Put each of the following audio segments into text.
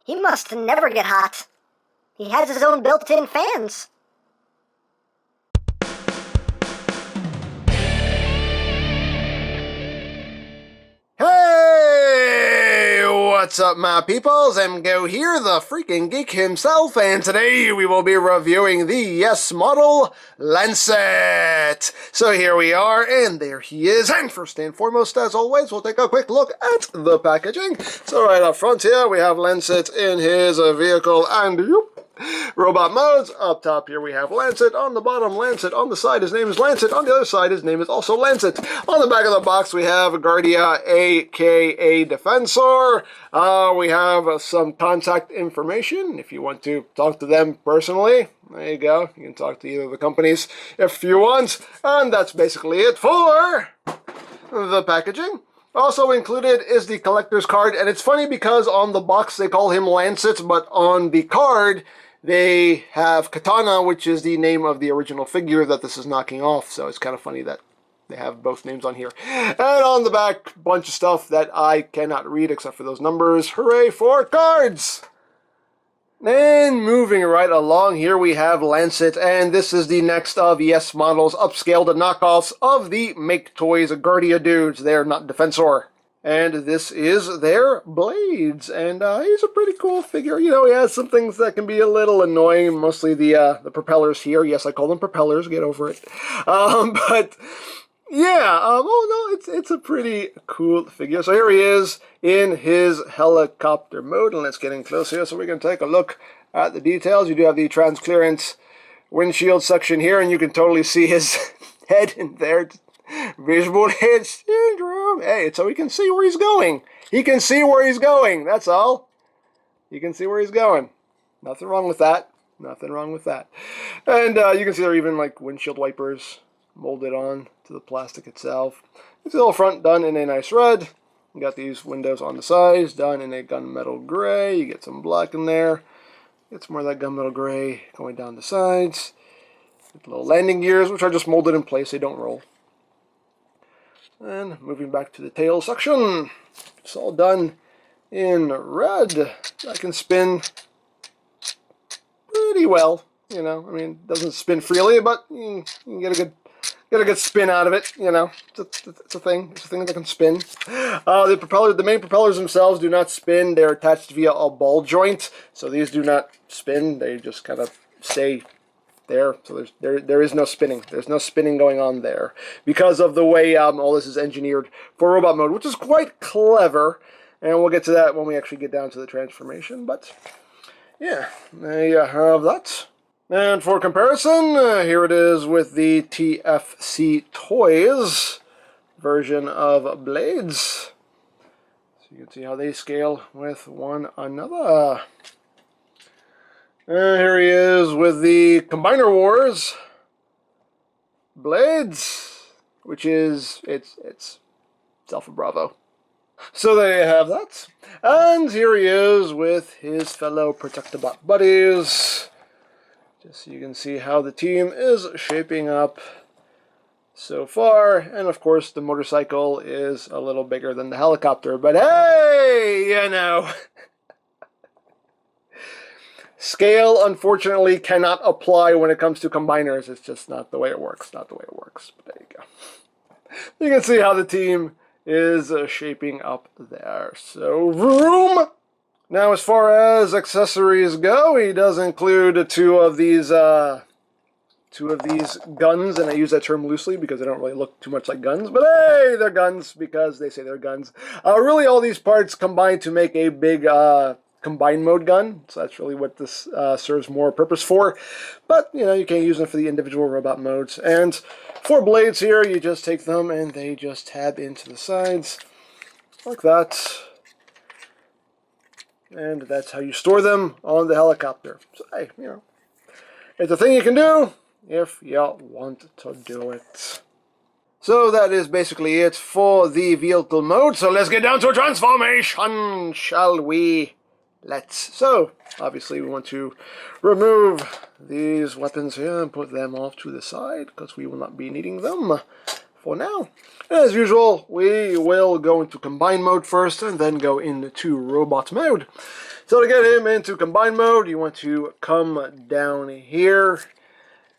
He must never get hot. He has his own built-in fans. Hey! What's up, my peoples? EmGo here, the freaking geek himself, and today we will be reviewing the Yes Model Lancet. So here we are, and there he is, and first and foremost, as always, we'll take a quick look at the packaging. So right up front here, we have Lancet in his vehicle, and robot modes. Up top here we have Lancet, on the bottom Lancet, on the side his name is Lancet, on the other side his name is also Lancet. On the back of the box we have Guardia aka Defensor. We have some contact information if you want to talk to them personally. There you go, you can talk to either of the companies if you want, and that's basically it for the packaging. Also included is the collector's card, and it's funny because on the box they call him Lancet, but on the card they have Katana, which is the name of the original figure that this is knocking off, so it's kind of funny that they have both names on here. And on the back, bunch of stuff that I cannot read except for those numbers. Hooray for cards! And moving right along, here we have Lancet, and this is the next of Yes Model's upscaled knockoffs of the Make Toys Guardia dudes. They're not Defensor. And this is their Blades, and he's a pretty cool figure. You know, he has some things that can be a little annoying, mostly the propellers here. Yes, I call them propellers, get over it. But yeah, oh no, it's a pretty cool figure. So here he is in his helicopter mode, and let's get in close here so we can take a look at the details. You do have the transclearance windshield section here, and you can totally see his head in there. Visual head syndrome. Hey, so he can see where he's going. He can see where he's going, that's all. You can see where he's going. Nothing wrong with that. Nothing wrong with that. And you can see there are even like windshield wipers molded on to the plastic itself. It's the whole front done in a nice red. You got these windows on the sides done in a gunmetal gray. You get some black in there. Get some more of that gunmetal gray going down the sides. With little landing gears, which are just molded in place. They don't roll. And moving back to the tail section. It's all done in red. That can spin pretty well. You know, I mean, it doesn't spin freely, but you can get a good spin out of it, you know. It's a thing. It's a thing that can spin. The main propellers themselves do not spin. They're attached via a ball joint, so these do not spin. They just kind of stay there. So there is no spinning. There's no spinning going on there because of the way all this is engineered for robot mode, which is quite clever. And we'll get to that when we actually get down to the transformation. But yeah, there you have that. And for comparison, here it is with the TFC Toys version of Blades. So you can see how they scale with one another. And here he is with the Combiner Wars Blades, which is, it's Alpha Bravo. So there you have that. And here he is with his fellow Protectobot buddies. Just so you can see how the team is shaping up so far. And of course the motorcycle is a little bigger than the helicopter. But hey, you know, scale unfortunately cannot apply when it comes to combiners. It's just not the way it works. Not the way it works. But there you go. You can see how the team is shaping up there. So vroom! Now, as far as accessories go, he does include two of these guns, and I use that term loosely because they don't really look too much like guns, but hey, they're guns because they say they're guns. Really, all these parts combine to make a big combined mode gun, so that's really what this serves more purpose for. But, you know, you can use them for the individual robot modes. And for blades here, you just take them and they just tab into the sides like that. And that's how you store them on the helicopter. So, hey, you know, it's a thing you can do if you want to do it. So that is basically it for the vehicle mode. So let's get down to a transformation, shall we? So, obviously we want to remove these weapons here and put them off to the side because we will not be needing them for now. As usual, we will go into combine mode first and then go into robot mode. So to get him into combine mode, you want to come down here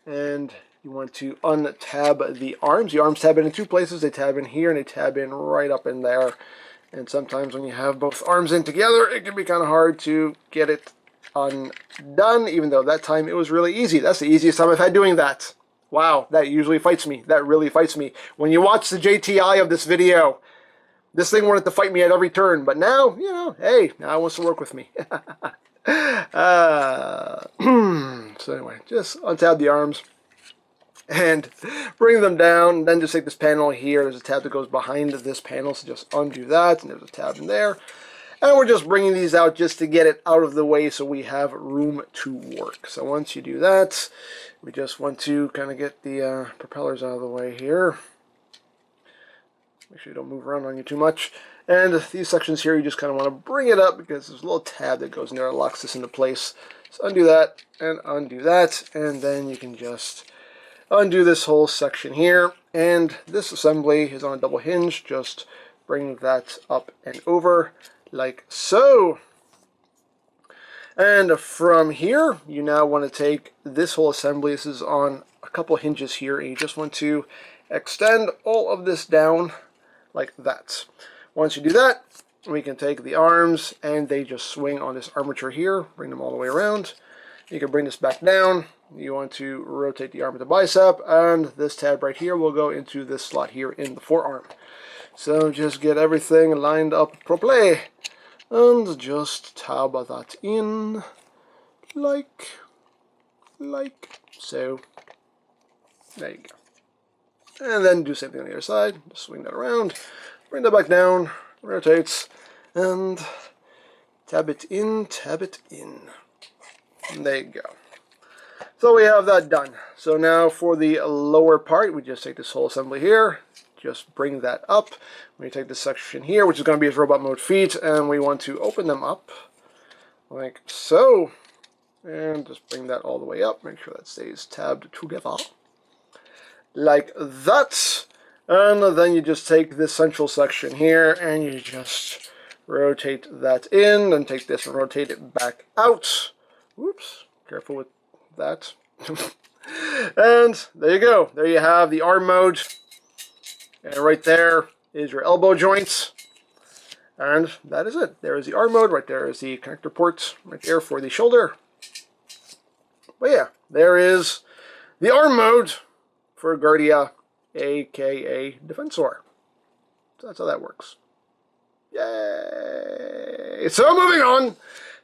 and you want to untab the arms. The arms tab in two places. They tab in here and they tab in right up in there. And sometimes when you have both arms in together, it can be kind of hard to get it undone, even though that time it was really easy. That's the easiest time I've had doing that. Wow, that usually fights me. That really fights me. When you watch the JTI of this video, this thing wanted to fight me at every turn, but now, you know, hey, now it wants to work with me. So anyway, just untab the arms and bring them down. Then just take this panel here. There's a tab that goes behind this panel, so just undo that, and there's a tab in there. And we're just bringing these out just to get it out of the way so we have room to work. So once you do that, we just want to kind of get the propellers out of the way here. Make sure you don't move around on you too much. And these sections here, you just kind of want to bring it up because there's a little tab that goes in there that locks this into place. So undo that and undo that, and then you can just undo this whole section here. And this assembly is on a double hinge. Just bring that up and over like so. And from here, you now want to take this whole assembly. This is on a couple hinges here, and you just want to extend all of this down like that. Once you do that, we can take the arms and they just swing on this armature here, bring them all the way around. You can bring this back down. You want to rotate the arm of the bicep, and this tab right here will go into this slot here in the forearm. So just get everything lined up properly and just tab that in like so. There you go. And then do the same thing on the other side. Just swing that around, bring that back down, rotates, and tab it in, tab it in. And there you go. So we have that done. So now for the lower part, we just take this whole assembly here, just bring that up. We take this section here, which is going to be his robot mode feet, and we want to open them up like so. And just bring that all the way up. Make sure that stays tabbed together like that. And then you just take this central section here and you just rotate that in, and take this and rotate it back out. Whoops, careful with that. And there you go. There you have the arm mode. And right there is your elbow joints. And that is it. There is the arm mode. Right there is the connector port right there for the shoulder. But yeah, there is the arm mode for Guardia, aka Defensor. So that's how that works. Yay! So moving on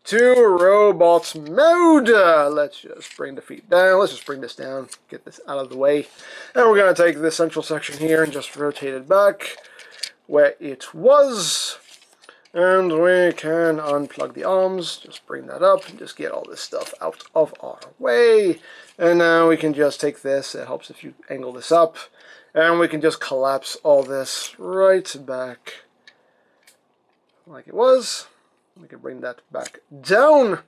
to robot mode. Let's just bring the feet down. Let's just bring this down, get this out of the way. And we're going to take this central section here and just rotate it back where it was. And we can unplug the arms, just bring that up, and just get all this stuff out of our way. And now we can just take this, it helps if you angle this up, and we can just collapse all this right back like it was. We can bring that back down,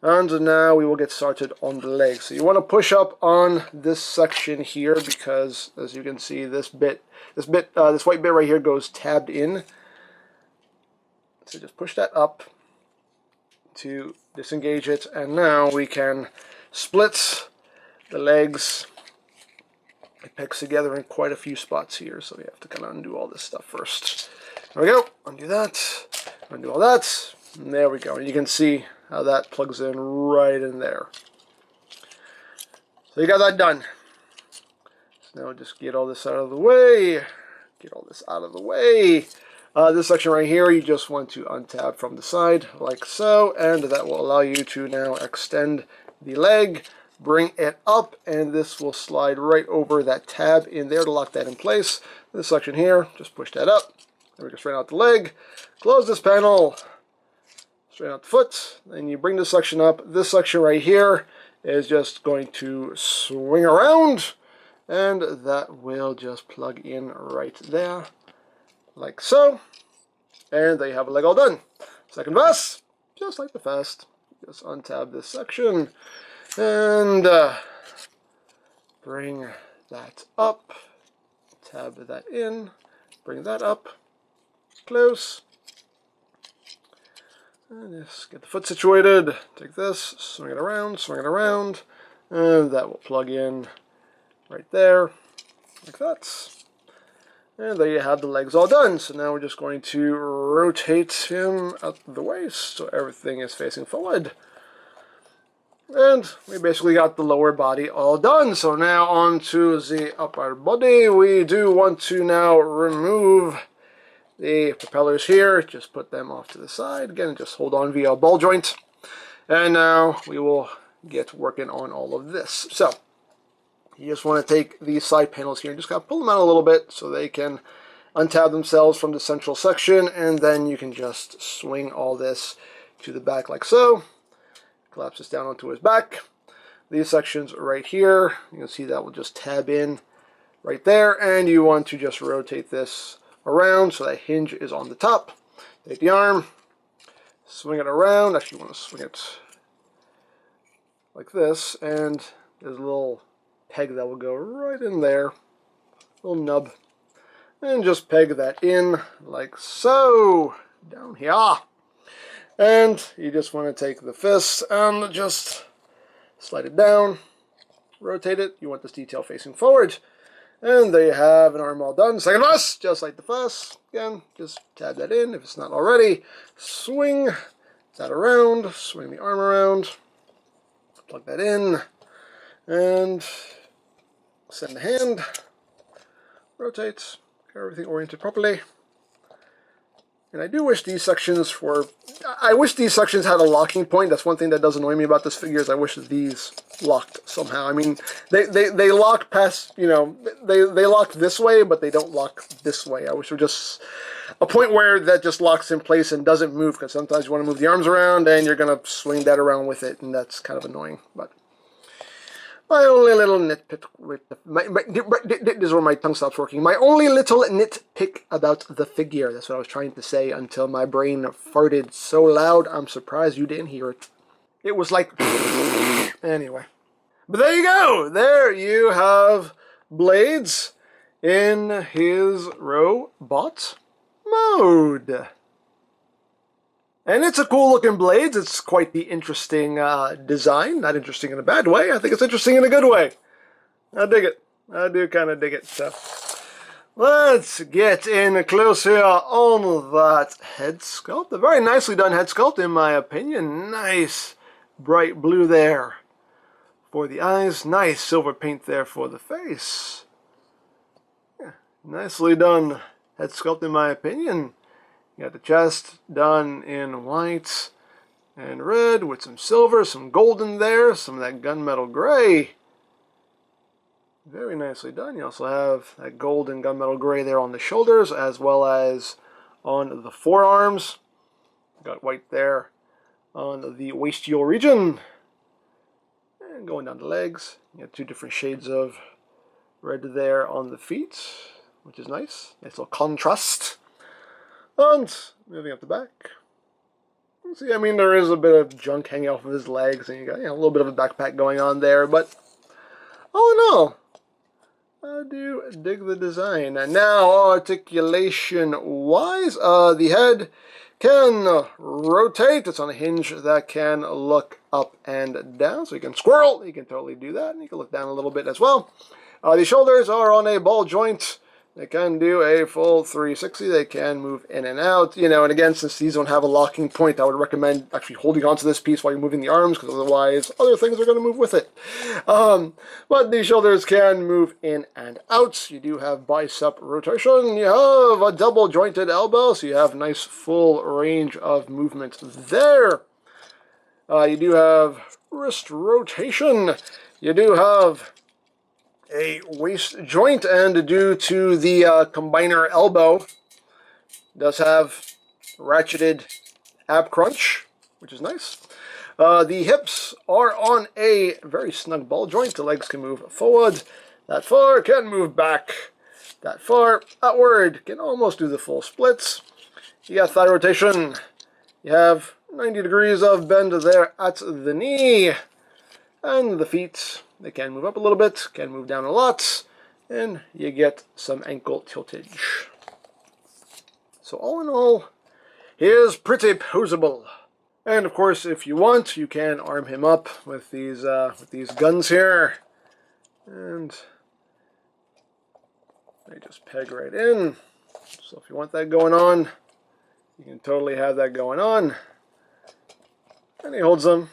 and now we will get started on the legs. So you want to push up on this section here because, as you can see, this white bit right here goes tabbed in. So just push that up to disengage it, and now we can split the legs. It pecks together in quite a few spots here, so we have to kind of undo all this stuff first. There we go. Undo that. Undo all that. And there we go. And you can see how that plugs in right in there. So you got that done. So now just get all this out of the way. Get all this out of the way. This section right here, you just want to untab from the side, like so, and that will allow you to now extend the leg, bring it up, and this will slide right over that tab in there to lock that in place. This section here, just push that up, then we can straighten out the leg, close this panel, straighten out the foot, then you bring this section up. This section right here is just going to swing around, and that will just plug in right there, like so. And there you have a leg all done. Second verse, just like the first. Just untab this section and bring that up. Tab that in. Bring that up. Close. And just get the foot situated. Take this, swing it around, and that will plug in right there, like that. And there you have the legs all done. So now we're just going to rotate him out the waist so everything is facing forward. And we basically got the lower body all done. So now on to the upper body. We do want to now remove the propellers here. Just put them off to the side. Again, just hold on via a ball joint. And now we will get working on all of this. So you just want to take these side panels here and just kind of pull them out a little bit so they can untab themselves from the central section, and then you can just swing all this to the back like so. Collapse this down onto his back. These sections right here, you can see that will just tab in right there, and you want to just rotate this around so that hinge is on the top. Take the arm, swing it around. Actually, you want to swing it like this, and there's a little peg that will go right in there, little nub, and just peg that in like so, down here. And you just want to take the fist and just slide it down, rotate it. You want this detail facing forward, and there you have an arm all done. Second fist, just like the first. Again, just tab that in if it's not already. Swing that around, swing the arm around, plug that in, and send the hand, rotate, get everything oriented properly. And I do wish these sections I wish these sections had a locking point. That's one thing that does annoy me about this figure, is I wish these locked somehow. I mean, they lock past, you know, they lock this way, but they don't lock this way. I wish there was just a point where that just locks in place and doesn't move, because sometimes you want to move the arms around and you're going to swing that around with it, and that's kind of annoying. But my only little nitpick with this is where my tongue stops working. My only little nitpick about the figure. That's what I was trying to say until my brain farted so loud. I'm surprised you didn't hear it. It was like anyway. But there you go. There you have Blades in his robot mode. And it's a cool looking Blades. It's quite the interesting design. Not interesting in a bad way. I think it's interesting in a good way. I dig it. I do kind of dig it. So let's get in closer on that head sculpt. A very nicely done head sculpt in my opinion. Nice bright blue there for the eyes. Nice silver paint there for the face. Yeah, nicely done head sculpt in my opinion. You got the chest done in white and red with some silver, some golden there, some of that gunmetal gray. Very nicely done. You also have that gold and gunmetal gray there on the shoulders as well as on the forearms. Got white there on the wastial region. And going down the legs, you have two different shades of red there on the feet, which is nice. Nice little contrast. And moving up the back. See, I mean, there is a bit of junk hanging off of his legs, and you got, you know, a little bit of a backpack going on there, but all in all, I do dig the design. And now, articulation-wise, the head can rotate. It's on a hinge that can look up and down, so you can squirrel. You can totally do that, and you can look down a little bit as well. The shoulders are on a ball joint. They can do a full 360. They can move in and out. You know, and again, since these don't have a locking point, I would recommend actually holding onto this piece while you're moving the arms, because otherwise other things are going to move with it. But the shoulders can move in and out. You do have bicep rotation. You have a double jointed elbow, so you have nice full range of movement there. You do have wrist rotation. You do have a waist joint, and due to the combiner elbow, does have ratcheted ab crunch, which is nice. The hips are on a very snug ball joint. The legs can move forward that far, can move back that far, outward, can almost do the full splits. You got thigh rotation. You have 90 degrees of bend there at the knee, and the feet, they can move up a little bit, can move down a lot, and you get some ankle tiltage. So all in all, he is pretty poseable. And of course, if you want, you can arm him up with these guns here. And they just peg right in. So if you want that going on, you can totally have that going on. And he holds them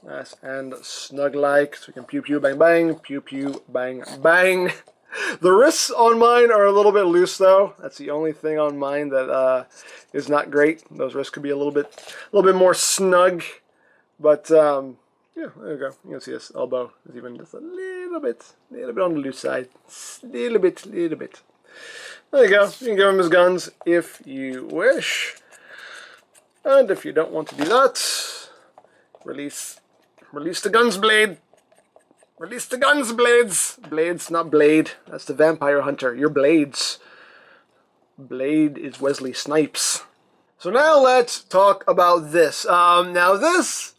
nice and snug like, so we can pew pew bang bang, pew pew bang bang. The wrists on mine are a little bit loose though. That's the only thing on mine that is not great. Those wrists could be a little bit more snug. But yeah, there you go. You can see this elbow is even just a little bit on the loose side. Little bit. There you go. You can give him his guns if you wish. And if you don't want to do that, release the guns, blade. Release the guns, blades. Blades, not blade. That's the vampire hunter. You're blades. Blade is Wesley Snipes. So now let's talk about this. Now this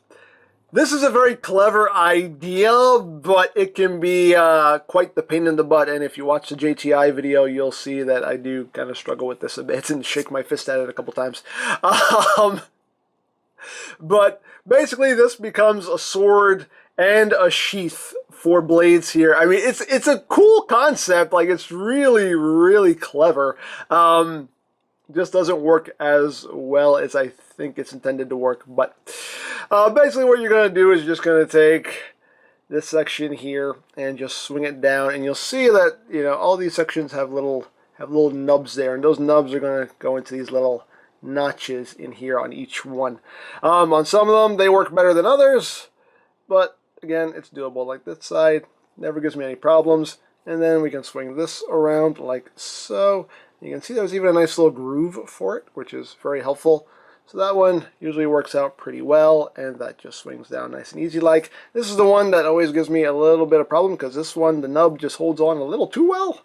is a very clever idea, but it can be quite the pain in the butt. And if you watch the JTI video, you'll see that I do kind of struggle with this a bit and shake my fist at it a couple times. But basically, this becomes a sword and a sheath for blades here. I mean, it's a cool concept. Like, it's really clever. Just doesn't work as well as I think it's intended to work. But basically, what you're going to do is you're just going to take this section here and just swing it down, and you'll see that, you know, all these sections have little nubs there, and those nubs are going to go into these little notches in here on each one. On some of them, they work better than others, but again, it's doable. Like this side never gives me any problems. And then we can swing this around like so. You can see there's even a nice little groove for it, which is very helpful. So that one usually works out pretty well, and that just swings down nice and easy like. This is the one that always gives me a little bit of problem, because this one, the nub just holds on a little too well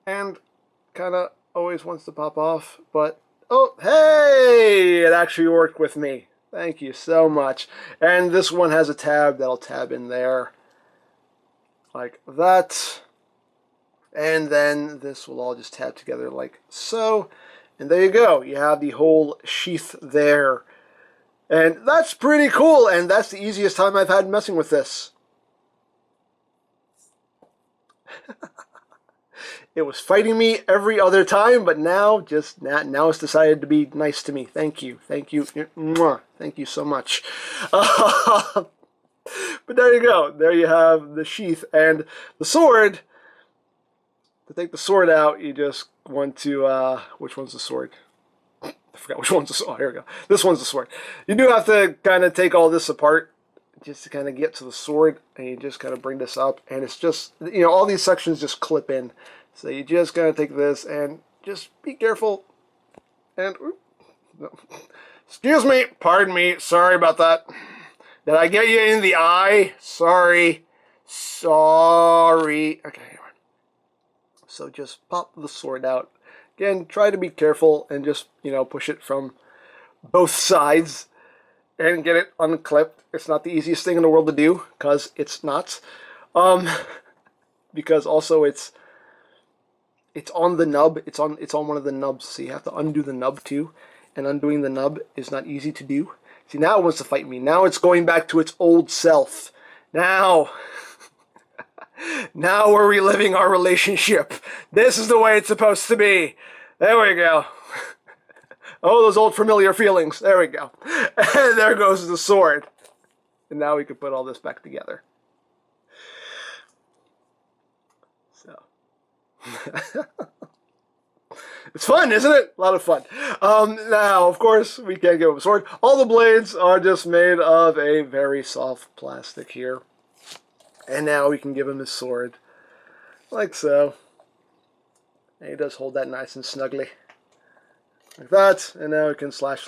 and kind of always wants to pop off. But oh, hey, it actually worked with me. Thank you so much. And this one has a tab that'll tab in there like that. And then this will all just tab together like so. And there you go. You have the whole sheath there. And that's pretty cool. And that's the easiest time I've had messing with this. It was fighting me every other time, but now it's decided to be nice to me. Thank you. Thank you. Mwah. Thank you so much. But there you go. There you have the sheath. And the sword, to take the sword out, you just want to, which one's the sword? I forgot which one's the sword. Oh, here we go. This one's the sword. You do have to kind of take all this apart just to kind of get to the sword, and you just kind of bring this up, and it's just, you know, all these sections just clip in. So you just gotta take this and just be careful. And no. Excuse me, pardon me, sorry about that. Did I get you in the eye? Sorry. Okay, anyway. So just pop the sword out. Again, try to be careful and just, you know, push it from both sides and get it unclipped. It's not the easiest thing in the world to do, because it's not. Because also it's on the nub. It's on one of the nubs, so you have to undo the nub too. And undoing the nub is not easy to do. See, now it wants to fight me. Now it's going back to its old self. Now we're reliving our relationship. This is the way it's supposed to be. There we go. Oh, those old familiar feelings. There we go. And there goes the sword. And now we can put all this back together. So. It's fun, isn't it? A lot of fun. Now, of course, we can't give him a sword. All the blades are just made of a very soft plastic here. And now we can give him his sword. Like so. And he does hold that nice and snugly. Like that. And now we can slash.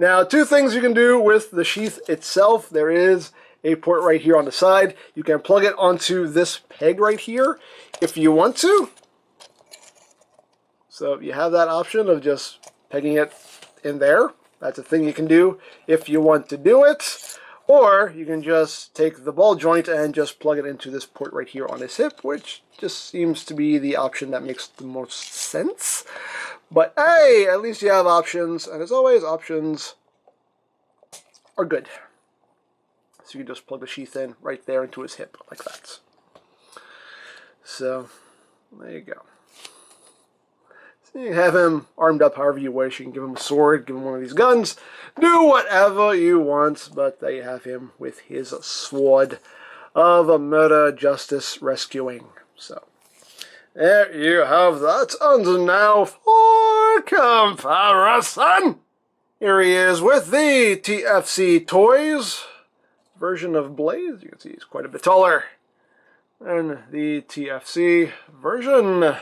Now, two things you can do with the sheath itself. There is a port right here on the side. You can plug it onto this peg right here if you want to. So you have that option of just pegging it in there. That's a thing you can do if you want to do it. Or you can just take the ball joint and just plug it into this port right here on his hip, which just seems to be the option that makes the most sense. But hey, at least you have options, and as always, options are good. So you can just plug the sheath in right there into his hip, like that. So, there you go. So you can have him armed up however you wish. You can give him a sword, give him one of these guns, do whatever you want, but there you have him with his sword of a murder justice rescuing. So, there you have that. And now for comparison. Here he is with the TFC Toys version of Blaze. You can see he's quite a bit taller than the TFC version.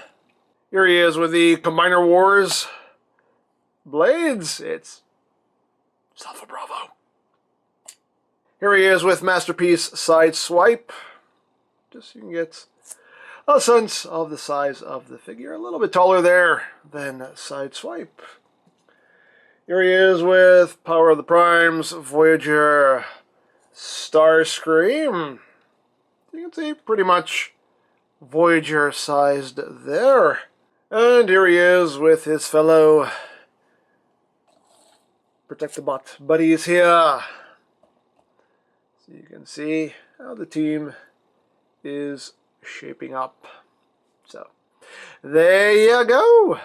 Here he is with the Combiner Wars Blades. It's Alpha Bravo. Here he is with Masterpiece Side Swipe. Just so you can get a sense of the size of the figure. A little bit taller there than Side Swipe. Here he is with Power of the Primes, Voyager, Starscream. You can see pretty much Voyager sized there. And here he is with his fellow Protect-the-Bot buddies here. So you can see how the team is shaping up. So, there you go.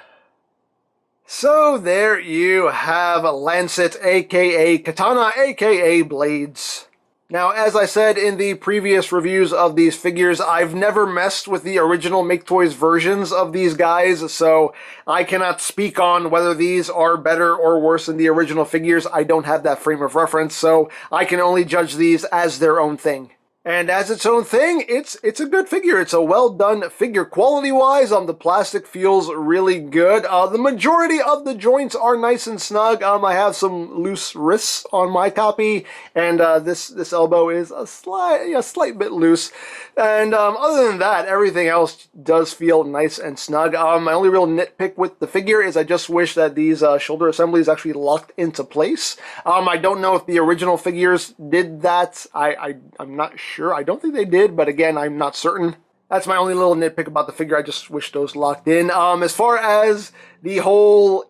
So there you have Lancet, aka Katana, aka Blades. Now, as I said in the previous reviews of these figures, I've never messed with the original Make Toys versions of these guys, so I cannot speak on whether these are better or worse than the original figures. I don't have that frame of reference, so I can only judge these as their own thing. And as its own thing, it's a good figure. It's a well-done figure. Quality-wise, the plastic feels really good. The majority of the joints are nice and snug. I have some loose wrists on my copy, and this elbow is a slight bit loose. And other than that, everything else does feel nice and snug. My only real nitpick with the figure is I just wish that these shoulder assemblies actually locked into place. I don't know if the original figures did that. I'm not sure. I don't think they did, but again, I'm not certain. That's my only little nitpick about the figure. I just wish those locked in. As far as the whole,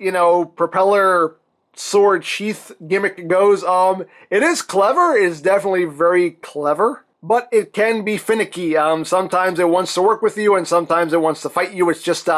propeller sword sheath gimmick goes, it is clever. It's definitely very clever, but it can be finicky. Sometimes it wants to work with you, and sometimes it wants to fight you. It's just,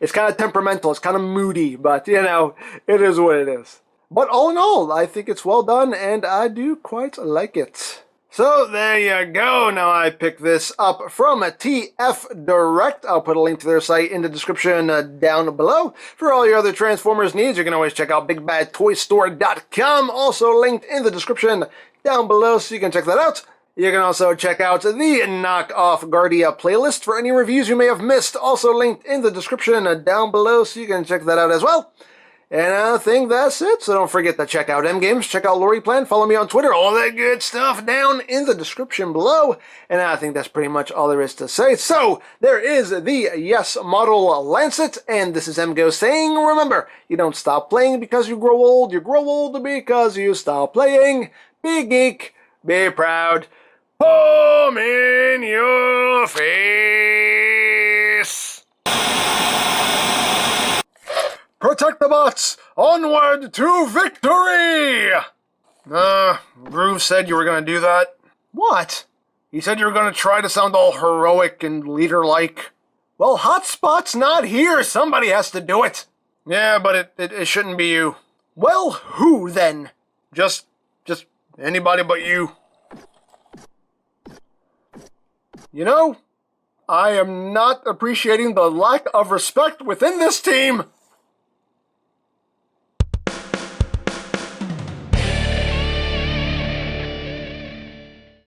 it's kind of temperamental. It's kind of moody, but, it is what it is. But all in all, I think it's well done, and I do quite like it. So there you go. Now I picked this up from TF Direct. I'll put a link to their site in the description down below. For all your other Transformers needs, you can always check out BigBadToyStore.com. Also linked in the description down below, so you can check that out. You can also check out the Knockoff Guardia playlist for any reviews you may have missed. Also linked in the description down below, so you can check that out as well. And I think that's it, so don't forget to check out EmGo's, check out LoriPlan, follow me on Twitter, all that good stuff down in the description below. And I think that's pretty much all there is to say. So, there is the Yes Model Lancet, and this is EmGo saying, remember, you don't stop playing because you grow old because you stop playing. Be geek, be proud, home in your face. Protect the bots! Onward to victory! Groove said you were gonna do that. What? He said you were gonna try to sound all heroic and leader-like. Well, Hotspot's not here. Somebody has to do it. Yeah, but it shouldn't be you. Well, who then? Just anybody but you. I am not appreciating the lack of respect within this team.